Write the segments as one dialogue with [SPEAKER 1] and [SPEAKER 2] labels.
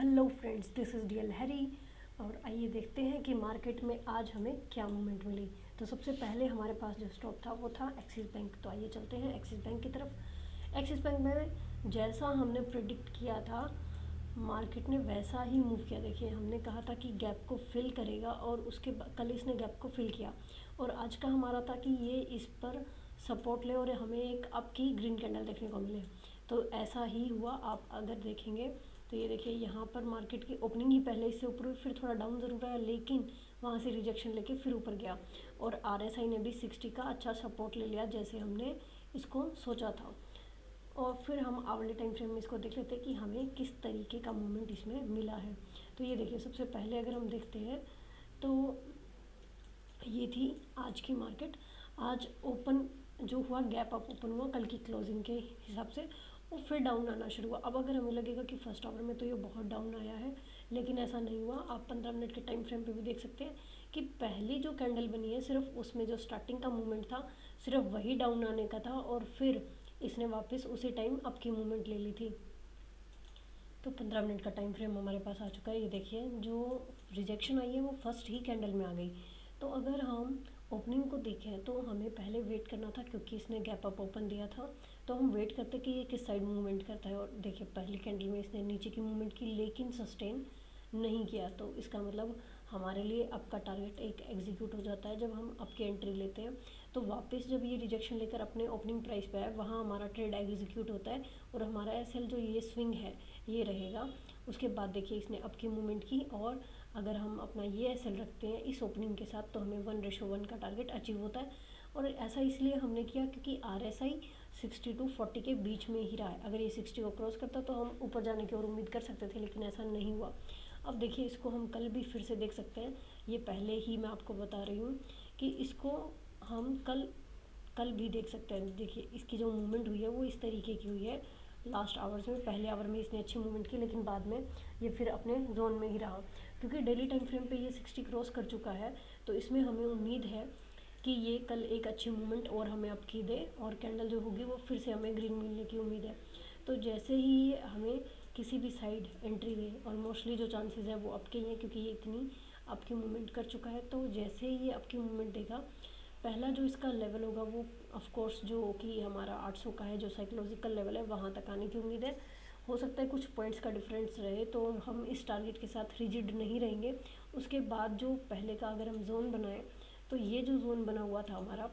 [SPEAKER 1] Hello friends, this is DL Harry. और आइए देखते हैं कि मार्केट में आज हमें क्या मूवमेंट मिली। तो सबसे पहले हमारे पास जो स्टॉक था वो था एक्सिस बैंक। तो आइए चलते हैं एक्सिस बैंक की तरफ। एक्सिस बैंक में जैसा हमने प्रिडिक्ट किया था मार्केट ने वैसा ही मूव किया। देखिए, हमने कहा था कि गैप को फिल करेगा और उसके कल इसने गैप को फिल किया और आज का हमारा था कि ये इस पर सपोर्ट ले और हमें एक अप की ग्रीन कैंडल देखने को मिले। तो ऐसा ही हुआ। आप अगर देखेंगे तो ये देखिए, यहाँ पर मार्केट की ओपनिंग ही पहले इससे ऊपर हुई, फिर थोड़ा डाउन ज़रूर आया लेकिन वहाँ से रिजेक्शन लेके फिर ऊपर गया और आरएसआई ने भी 60 का अच्छा सपोर्ट ले लिया जैसे हमने इसको सोचा था। और फिर हम आवली टाइम फ्रेम में इसको देख लेते हैं कि हमें किस तरीके का मूवमेंट इसमें मिला है। तो ये देखिए, सबसे पहले अगर हम देखते हैं तो ये थी आज की मार्केट। आज ओपन जो हुआ, गैप अप ओपन हुआ कल की क्लोजिंग के हिसाब से, वो फिर डाउन आना शुरू हुआ। अब अगर हमें लगेगा कि फर्स्ट आवर में तो ये बहुत डाउन आया है, लेकिन ऐसा नहीं हुआ। आप 15 मिनट के टाइम फ्रेम पे भी देख सकते हैं कि पहली जो कैंडल बनी है सिर्फ उसमें जो स्टार्टिंग का मूवमेंट था सिर्फ वही डाउन आने का था और फिर इसने वापस उसी टाइम अप की मूवमेंट ले ली थी। तो 15 मिनट का टाइम फ्रेम हमारे पास आ चुका है। ये देखिए, जो रिजेक्शन आई है वो फर्स्ट ही कैंडल में आ गई। तो अगर हम ओपनिंग को देखें तो हमें पहले वेट करना था क्योंकि इसने गैप अप ओपन दिया था। तो हम वेट करते कि ये किस साइड मूवमेंट करता है। और देखिए, पहली कैंडल में इसने नीचे की मूवमेंट की लेकिन सस्टेन नहीं किया। तो इसका मतलब हमारे लिए अप का टारगेट एक एग्जीक्यूट हो जाता है जब हम अप की एंट्री लेते हैं। तो वापस जब ये रिजेक्शन लेकर अपने ओपनिंग प्राइस पे आए वहाँ हमारा ट्रेड एग्जीक्यूट होता है और हमारा एसएल जो ये स्विंग है ये रहेगा। उसके बाद देखिए, इसने अप की मूवमेंट की और अगर हम अपना ये एसएल रखते हैं इस ओपनिंग के साथ तो हमें 1:1 का टारगेट अचीव होता है। और ऐसा इसलिए हमने किया क्योंकि आरएसआई 60 to 40 के बीच में ही रहा है। अगर ये 60 को क्रॉस करता तो हम ऊपर जाने की और उम्मीद कर सकते थे, लेकिन ऐसा नहीं हुआ। अब देखिए, इसको हम कल भी फिर से देख सकते हैं। ये पहले ही मैं आपको बता रही हूँ कि इसको हम कल भी देख सकते हैं। देखिए, इसकी जो मूवमेंट हुई है वो इस तरीके की हुई है। लास्ट आवर्स में पहले आवर में इसने अच्छी मूवमेंट की लेकिन बाद में ये फिर अपने जोन में ही रहा। क्योंकि डेली टाइम फ्रेम पे ये 60 क्रॉस कर चुका है तो इसमें हमें उम्मीद है कि ये कल एक अच्छी मूवमेंट और हमें अप की दे और कैंडल जो होगी वो फिर से हमें ग्रीन मिलने की उम्मीद है। तो जैसे ही हमें किसी भी साइड एंट्री दे और मोस्टली जो चांसेस है वो अप के ही हैं क्योंकि ये इतनी अप की मूवमेंट कर चुका है। तो जैसे ही ये अप की मूवमेंट देगा, पहला जो इसका लेवल होगा वो ऑफ कोर्स जो कि हमारा 800 का है, जो साइकोलॉजिकल लेवल है, वहाँ तक आने की उम्मीद है। हो सकता है कुछ पॉइंट्स का डिफरेंस रहे तो हम इस टारगेट के साथ रिजिड नहीं रहेंगे। उसके बाद जो पहले का अगर हम जोन बनाएं तो ये जो जोन बना हुआ था हमारा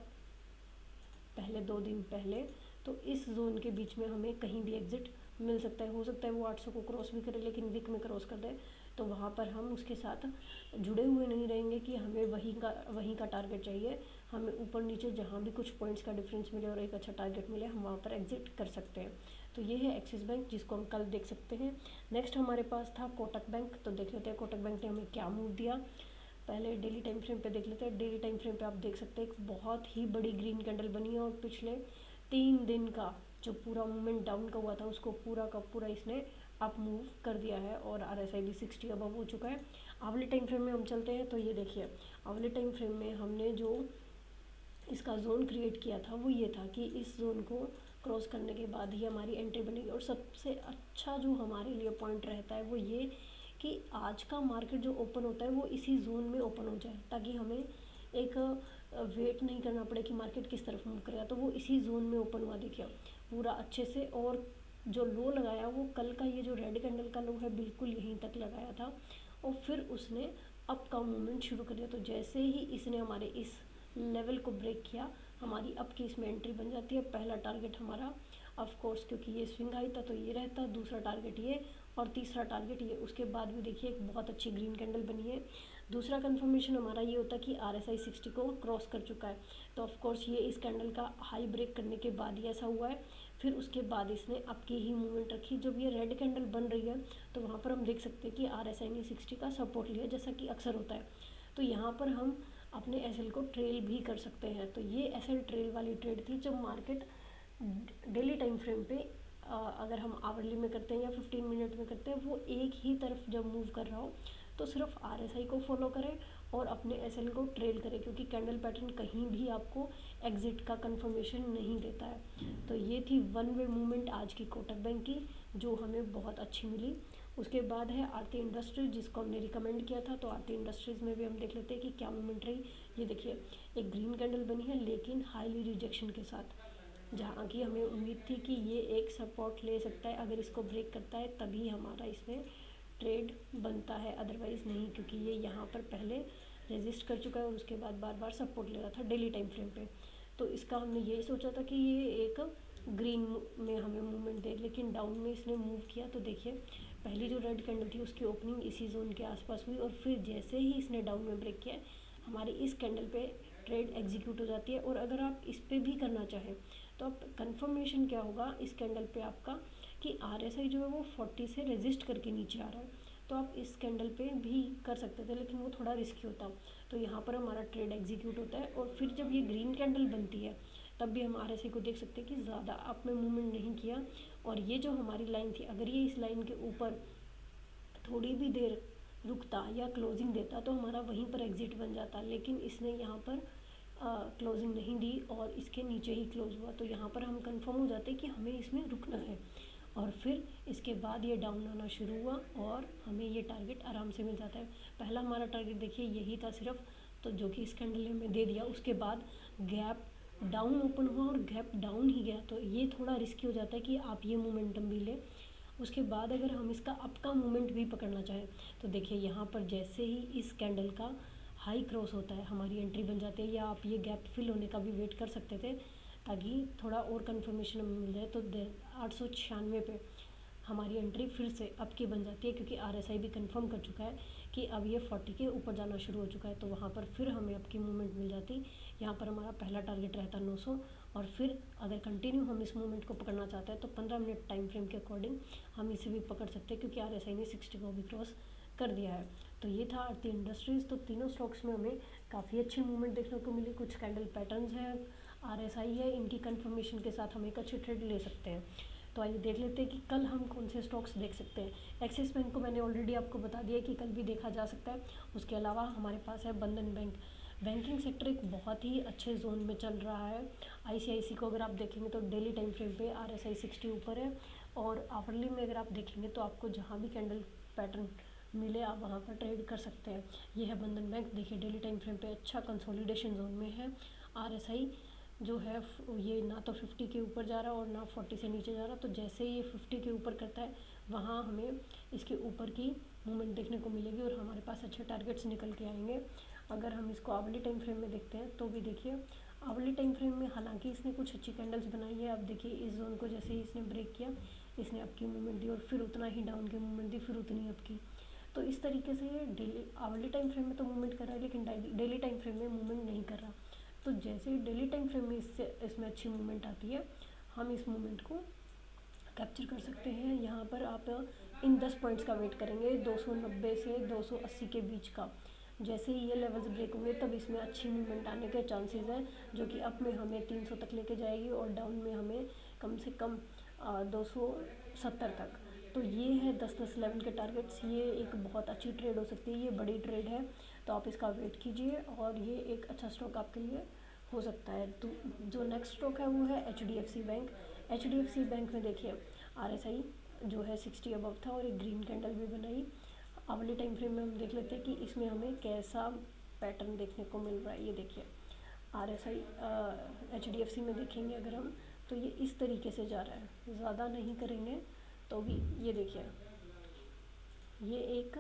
[SPEAKER 1] पहले 2 दिन पहले, तो इस जोन के बीच में हमें कहीं भी एग्जिट मिल सकता है। हो सकता है वो 800 को क्रॉस भी करे लेकिन वीक में क्रॉस कर दे, तो वहाँ पर हम उसके साथ जुड़े हुए नहीं रहेंगे कि हमें वहीं का टारगेट चाहिए। हमें ऊपर नीचे जहाँ भी कुछ पॉइंट्स का डिफरेंस मिले और एक अच्छा टारगेट मिले हम वहाँ पर एग्जिट कर सकते हैं। तो ये है एक्सिस बैंक जिसको हम कल देख सकते हैं। नेक्स्ट हमारे पास था कोटक बैंक। तो देख लेते हैं कोटक बैंक ने हमें क्या मूव दिया। पहले डेली टाइम फ्रेम पे देख लेते हैं। डेली टाइम फ्रेम पे आप देख सकते हैं एक बहुत ही बड़ी ग्रीन कैंडल बनी है और पिछले 3 दिन का जो पूरा मूवमेंट डाउन का हुआ था उसको पूरा का पूरा इसने अप मूव कर दिया है और आरएसआई भी 60 अबव हो चुका है। आवली टाइम फ्रेम में हम चलते हैं तो ये देखिए, आवली टाइम फ्रेम में हमने जो इसका जोन क्रिएट किया था वो ये था कि इस जोन को क्रॉस करने के बाद ही हमारी एंट्री बनेगी। और सबसे अच्छा जो हमारे लिए पॉइंट रहता है वो ये कि आज का मार्केट जो ओपन होता है वो इसी जोन में ओपन हो जाए ताकि हमें एक वेट नहीं करना पड़े कि मार्केट किस तरफ मूव करेगा। तो वो इसी जोन में ओपन हुआ देखिए पूरा अच्छे से। और जो लो लगाया वो कल का ये जो रेड कैंडल का लो है बिल्कुल यहीं तक लगाया था और फिर उसने अप का मूवमेंट शुरू कर दिया। तो जैसे ही इसने हमारे इस लेवल को ब्रेक किया हमारी अप की इसमें एंट्री बन जाती है। पहला टारगेट हमारा ऑफ कोर्स क्योंकि ये स्विंग हाई था तो ये रहता, दूसरा टारगेट ये और तीसरा टारगेट ये। उसके बाद भी देखिए एक बहुत अच्छी ग्रीन कैंडल बनी है। दूसरा कंफर्मेशन हमारा ये होता है कि आरएसआई 60 को क्रॉस कर चुका है। तो ऑफ कोर्स ये इस कैंडल का हाई ब्रेक करने के बाद ही ऐसा हुआ है। फिर उसके बाद इसने अप की ही मूवमेंट रखी। जब ये रेड कैंडल बन रही है तो वहाँ पर हम देख सकते हैं कि आरएसआई ने 60 का सपोर्ट लिया जैसा कि अक्सर होता है। तो यहाँ पर हम अपने एसएल को ट्रेल भी कर सकते हैं। तो ये एसएल ट्रेल वाली ट्रेड थी जब मार्केट डेली टाइम फ्रेम पे अगर हम आवरली में करते हैं या 15 मिनट में करते हैं वो एक ही तरफ जब मूव कर रहा हो तो सिर्फ आरएसआई को फॉलो करें और अपने एसएल को ट्रेल करें क्योंकि कैंडल पैटर्न कहीं भी आपको एग्जिट का कंफर्मेशन नहीं देता है। तो ये थी वन वे मूवमेंट आज की कोटक बैंक की जो हमें बहुत अच्छी मिली उसके बाद है आरती इंडस्ट्रीज, जिसको हमने रिकमेंड किया था। तो आरती इंडस्ट्रीज़ में भी हम देख लेते हैं कि क्या मूवमेंट रही। ये देखिए एक ग्रीन कैंडल बनी है लेकिन हाईली रिजेक्शन के साथ, जहाँ की हमें उम्मीद थी कि ये एक सपोर्ट ले सकता है, अगर इसको ब्रेक करता है तभी हमारा इसमें ट्रेड बनता है, अदरवाइज़ नहीं, क्योंकि ये यहाँ पर पहले रेजिस्ट कर चुका है और उसके बाद बार बार सपोर्ट ले रहा था डेली टाइम फ्रेम पे। तो इसका हमने यही सोचा था कि ये एक ग्रीन में हमें मूवमेंट दे, लेकिन डाउन में इसने मूव किया। तो देखिए पहली जो रेड कैंडल थी उसकी ओपनिंग इसी जोन के आसपास हुई और फिर जैसे ही इसने डाउन में ब्रेक किया हमारी इस कैंडल पे ट्रेड एग्जीक्यूट हो जाती है। और अगर आप इस पर भी करना चाहें तो आप कंफर्मेशन क्या होगा इस कैंडल पे आपका कि RSI जो है वो 40 से रेजिस्ट करके नीचे आ रहा है, तो आप इस कैंडल पे भी कर सकते थे, लेकिन वो थोड़ा रिस्की होता। तो यहाँ पर हमारा ट्रेड एग्जीक्यूट होता है और फिर जब ये ग्रीन कैंडल बनती है तब भी हम RSI को देख सकते हैं कि ज़्यादा अप में मूवमेंट नहीं किया। और ये जो हमारी लाइन थी, अगर ये इस लाइन के ऊपर थोड़ी भी देर रुकता या क्लोजिंग देता तो हमारा वहीं पर एग्जिट बन जाता, लेकिन इसने यहाँ पर क्लोजिंग नहीं दी और इसके नीचे ही क्लोज हुआ। तो यहाँ पर हम कंफर्म हो जाते हैं कि हमें इसमें रुकना है। और फिर इसके बाद ये डाउन आना शुरू हुआ और हमें ये टारगेट आराम से मिल जाता है। पहला हमारा टारगेट देखिए यही था सिर्फ, तो जो कि इस कैंडल ने हमें दे दिया। उसके बाद गैप डाउन ओपन हुआ और गैप डाउन ही गया, तो ये थोड़ा रिस्की हो जाता है कि आप ये मोमेंटम भी लें। उसके बाद अगर हम इसका अप का मूवमेंट भी पकड़ना चाहें तो देखिए यहाँ पर जैसे ही इस कैंडल का हाई क्रॉस होता है हमारी एंट्री बन जाती है, या आप ये गैप फिल होने का भी वेट कर सकते थे ताकि थोड़ा और कंफर्मेशन हमें मिल जाए। तो 896 पे हमारी एंट्री फिर से अप की बन जाती है, क्योंकि RSI भी कंफर्म कर चुका है कि अब ये 40 के ऊपर जाना शुरू हो चुका है। तो वहाँ पर फिर हमें अप की मूवमेंट मिल जाती। यहाँ पर हमारा पहला टारगेट रहता 900 और फिर अगर कंटिन्यू हम इस मूवमेंट को पकड़ना चाहते हैं तो 15 मिनट टाइम फ्रेम के अकॉर्डिंग हम इसे भी पकड़ सकते हैं, क्योंकि RSI ने 60 को भी क्रॉस कर दिया है। तो ये था आरती इंडस्ट्रीज़। तो तीनों स्टॉक्स में हमें काफ़ी अच्छी मूवमेंट देखने को मिली। कुछ कैंडल पैटर्न्स हैं, RSI है, इनकी कंफर्मेशन के साथ हम एक अच्छी ट्रेड ले सकते हैं। तो आइए देख लेते हैं कि कल हम कौन से स्टॉक्स देख सकते हैं। एक्सिस बैंक को मैंने ऑलरेडी आपको बता दिया कि कल भी देखा जा सकता है। उसके अलावा हमारे पास है बंधन बैंक। बैंकिंग सेक्टर एक बहुत ही अच्छे जोन में चल रहा है। ICICI को अगर आप देखेंगे तो डेली टाइम फ्रेम पे RSI 60 ऊपर है, और आवरली में अगर आप देखेंगे तो आपको जहाँ भी कैंडल पैटर्न मिले आप वहाँ पर ट्रेड कर सकते हैं। ये है बंधन बैंक। देखिए डेली टाइम फ्रेम पे अच्छा कंसोलिडेशन जोन में है। RSI जो है ये ना तो 50 के ऊपर जा रहा और ना 40 से नीचे जा रहा। तो जैसे ये 50 के ऊपर करता है वहाँ हमें इसके ऊपर की मूवमेंट देखने को मिलेगी और हमारे पास अच्छे टारगेट्स निकल के आएंगे। अगर हम इसको आवरली टाइम फ्रेम में देखते हैं तो भी देखिए आवरली टाइम फ्रेम में हालांकि इसने कुछ अच्छी कैंडल्स बनाई है। अब देखिए इस जोन को जैसे ही इसने ब्रेक किया इसने अप की मूवमेंट दी और फिर उतना ही डाउन की मूवमेंट दी, फिर उतनी अप की। तो इस तरीके से ये डेली आवरली टाइम फ्रेम में तो मूवमेंट कर रहा है, लेकिन डेली टाइम फ्रेम में मूवमेंट नहीं कर रहा। तो जैसे ही डेली टाइम फ्रेम में इसमें अच्छी मूवमेंट आती है हम इस मूवमेंट को कैप्चर कर सकते हैं। यहाँ पर आप इन 10 पॉइंट्स का वेट करेंगे 290 से 280 के बीच का। जैसे ही ये लेवल्स ब्रेक होंगे तब इसमें अच्छी मूवमेंट आने के चांसेस हैं, जो कि अप में हमें 300 तक लेके जाएगी और डाउन में हमें कम से कम 270 तक। तो ये है 10-10 लेवल के टारगेट्स। ये एक बहुत अच्छी ट्रेड हो सकती है, ये बड़ी ट्रेड है, तो आप इसका वेट कीजिए और ये एक अच्छा स्टॉक आपके लिए हो सकता है। तो जो नेक्स्ट स्टॉक है वो है HDFC बैंक। HDFC बैंक में देखिए RSI जो है 60 अबव था और एक ग्रीन कैंडल भी बनाई। आवली टाइम फ्रेम में हम देख लेते हैं कि इसमें हमें कैसा पैटर्न देखने को मिल रहा है। ये देखिए RSI HDFC में देखेंगे अगर हम तो ये इस तरीके से जा रहा है, ज़्यादा नहीं करेंगे तो भी ये देखिए ये एक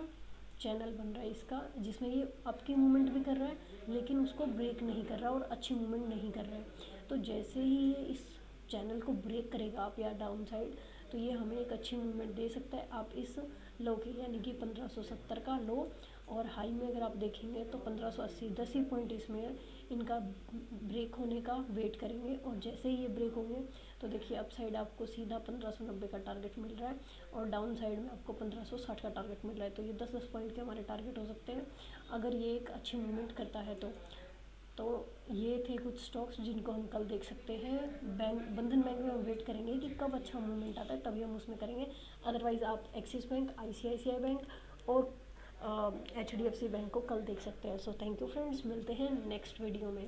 [SPEAKER 1] चैनल बन रहा है इसका, जिसमें ये अप की मूवमेंट भी कर रहा है लेकिन उसको ब्रेक नहीं कर रहा और अच्छी मूवमेंट नहीं कर रहा है। तो जैसे ही ये इस चैनल को ब्रेक करेगा आप या डाउन साइड तो ये हमें एक अच्छी मूवमेंट दे सकता है। आप इस लो के यानी कि 1570 का लो और हाई में अगर आप देखेंगे तो 1580 10 ही पॉइंट इसमें इनका ब्रेक होने का वेट करेंगे और जैसे ही ये ब्रेक होंगे तो देखिए अप साइड आपको सीधा 1590 का टारगेट मिल रहा है और डाउन साइड में आपको 1560 का टारगेट मिल रहा है। तो ये 10-10 पॉइंट के हमारे टारगेट हो सकते हैं अगर ये एक अच्छी मूवमेंट करता है तो ये थे कुछ स्टॉक्स जिनको हम कल देख सकते हैं। बंधन बैंक में हम वेट करेंगे कि कब अच्छा मूवमेंट आता है तभी हम उसमें करेंगे। अदरवाइज़ आप एक्सिस बैंक, ICICI बैंक और HDFC बैंक को कल देख सकते हैं। सो थैंक यू फ्रेंड्स, मिलते हैं नेक्स्ट वीडियो में।